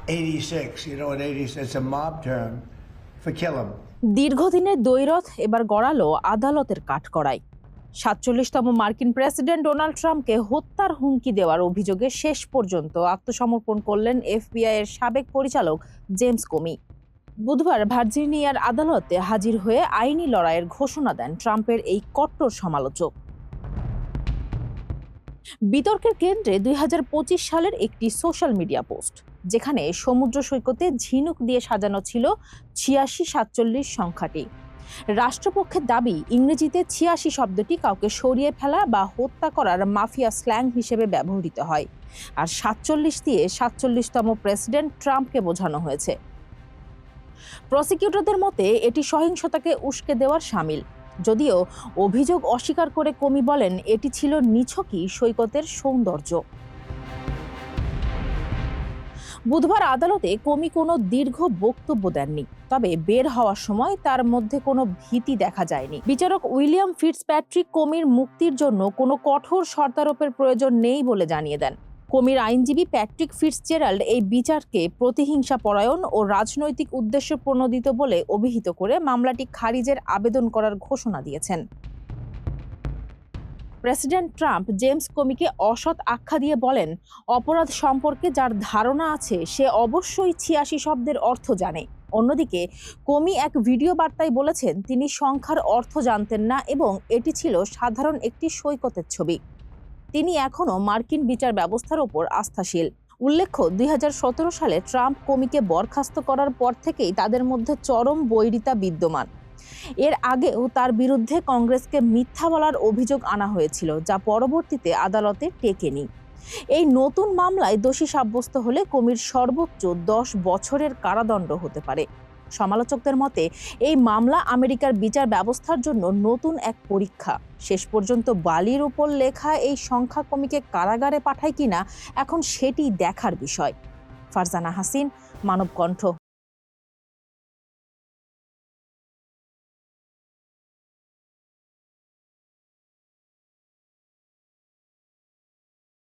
86, you know, in 86, it's a mob term for kill 'em. দীর্ঘদিনের দ্বৈরথ এবার গড়ালো আদালতের কাঠগড়ায়। ৪৭তম মার্কিন প্রেসিডেন্ট ডোনাল্ড ট্রাম্পকে হত্যার হুমকি দেওয়ার অভিযোগে শেষ পর্যন্ত আত্মসমর্পণ করলেন এফবিআই এর সাবেক পরিচালক জেমস কোমি। বুধবার ভার্জিনিয়ার আদালতে হাজির হয়ে আইনি লড়াইয়ের ঘোষণা দেন ট্রাম্পের এই কট্টর সমালোচক। বিতর্কের কেন্দ্রে ২০২৫ সালের একটি সোশ্যাল মিডিয়া পোস্ট, যেখানে সমুদ্র সৈকতে ঝিনুক দিয়ে সাজানো ছিল ৮৬-৪৭ সংখ্যাটি। রাষ্ট্রপক্ষের দাবি, ইংরেজিতে ৮৬ শব্দটি কাউকে সরিয়ে ফেলা বা হত্যা করার মাফিয়া স্ল্যাং হিসেবে ব্যবহৃত হয়, আর ৪৭ দিয়ে ৪৭তম প্রেসিডেন্ট ট্রাম্পকে বোঝানো হয়েছে। প্রসিকিউটরদের মতে এটি সহিংসতাকে উস্কে দেওয়ার শামিল, যদিও অভিযোগ অস্বীকার করে কোমি বলেন এটি ছিল নিছকই সৈকতের সৌন্দর্য। বুধবার আদালতে কোমি কোনো দীর্ঘ বক্তব্য দেননি, তবে বের হওয়ার সময় তার মধ্যে কোনো ভীতি দেখা যায়নি। বিচারক উইলিয়াম ফিটজপ্যাট্রিক কোমির মুক্তির জন্য কোনো কঠোর শর্তারোপের প্রয়োজন নেই বলে জানিয়ে দেন। কোমির আইনজীবী প্যাট্রিক ফিটজজেরাল্ড এই বিচারকে প্রতিহিংসাপরায়ণ ও রাজনৈতিক উদ্দেশ্য প্রণোদিত বলে অভিহিত করে মামলাটি খারিজের আবেদন করার ঘোষণা দিয়েছেন। প্রেসিডেন্ট ট্রাম্প জেমস কোমিকে অসৎ আখ্যা দিয়ে বলেন, অপরাধ সম্পর্কে যার ধারণা আছে সে অবশ্যই ৮৬ শব্দের অর্থ জানে। অন্যদিকে কোমি এক ভিডিও বার্তায় বলেছেন তিনি সংখ্যার অর্থ জানতেন না এবং এটি ছিল সাধারণ একটি সৈকতের ছবি। তিনি এখনও মার্কিন বিচার ব্যবস্থার ওপর আস্থাশীল। উল্লেখ্য, ২০১৭ সালে ট্রাম্প কোমিকে বরখাস্ত করার পর থেকেই তাদের মধ্যে চরম বৈরিতা বিদ্যমান। এর আগেও তার বিরুদ্ধে কংগ্রেসকে মিথ্যা বলার অভিযোগ আনা হয়েছিল, যা পরবর্তীতে আদালতে টেকেনি। এই নতুন মামলায় দোষী সাব্যস্ত হলে কোমির সর্বোচ্চ ১০ বছরের কারাদণ্ড হতে পারে। সমালোচকদের মতে এই মামলা আমেরিকার বিচার ব্যবস্থার জন্য নতুন এক পরীক্ষা। শেষ পর্যন্ত বালির উপর লেখা এই সংখ্যা কোমিকে কারাগারে পাঠায় কিনা এখন সেটি দেখার বিষয়। ফারজানা হাসিন, মানবকণ্ঠ।